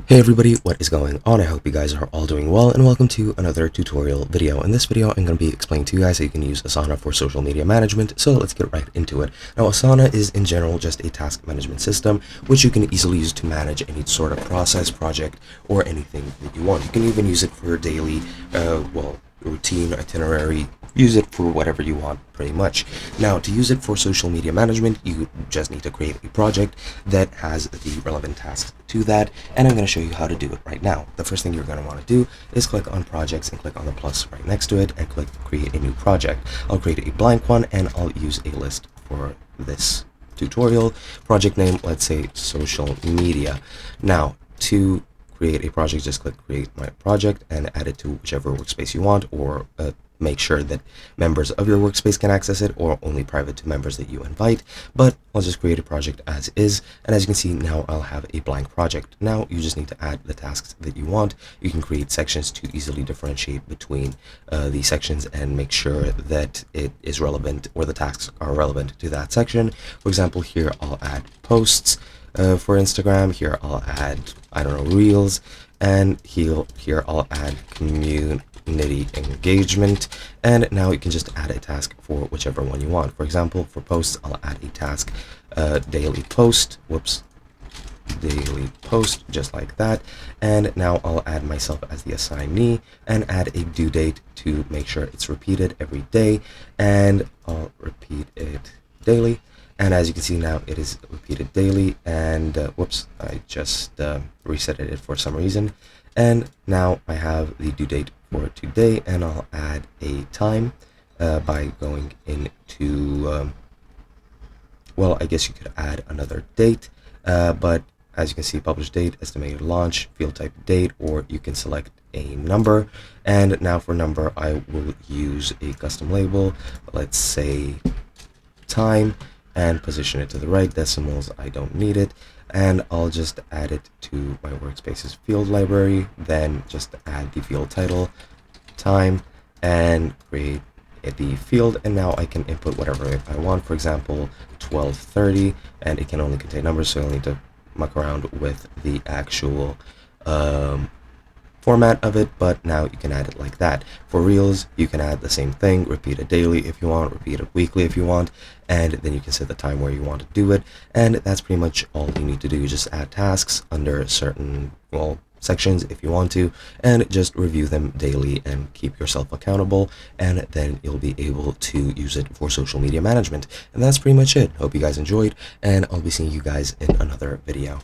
Hey everybody, what is going on? I hope you guys are all doing well, and welcome to another tutorial video. In this video, I'm going to be explaining to you guys how you can use Asana for social media management, so let's get right into it. Now, Asana is in general just a task management system, which you can easily use to manage any sort of process, project, or anything that you want. You can even use it for daily, routine, itinerary, use it for whatever you want pretty much. Now, to use it for social media management, you just need to create a project that has the relevant tasks to that, and I'm going to show you how to do it right now. The first thing you're going to want to do is click on projects and click on the plus right next to it and click create a new project. I'll create a blank one and I'll use a list for this tutorial. Project name, let's say social media. Now, to create a project, just click create my project and add it to whichever workspace you want, or make sure that members of your workspace can access it, or only private to members that you invite. But I'll just create a project as is, and as you can see now I'll have a blank project. Now you just need to add the tasks that you want. You can create sections to easily differentiate between the sections and make sure that it is relevant, or the tasks are relevant to that section. For example, here I'll add posts for Instagram. Here I'll add, I don't know, reels, and here I'll add community engagement. And now you can just add a task for whichever one you want. For example, for posts, I'll add a task, daily post, daily post, just like that. And now I'll add myself as the assignee and add a due date to make sure it's repeated every day, and I'll repeat it daily. And as you can see now, it is repeated daily, and I just reset it for some reason. And now I have the due date for today, and I'll add a time by going into, I guess you could add another date, but as you can see, published date, estimated launch, field type date, or you can select a number. And now for number, I will use a custom label, let's say time, and position it to the right. Decimals, I don't need it, and I'll just add it to my workspace's field library. Then just add the field title, time, and create the field. And now I can input whatever I want. For example, 12:30, and it can only contain numbers, so I'll need to muck around with the actual format of it, but now you can add it like that. For reels, you can add the same thing, repeat it daily if you want, repeat it weekly if you want, and then you can set the time where you want to do it. And that's pretty much all you need to do. Just add tasks under certain sections if you want to, and just review them daily and keep yourself accountable, and then you'll be able to use it for social media management. And that's pretty much it. Hope you guys enjoyed, and I'll be seeing you guys in another video.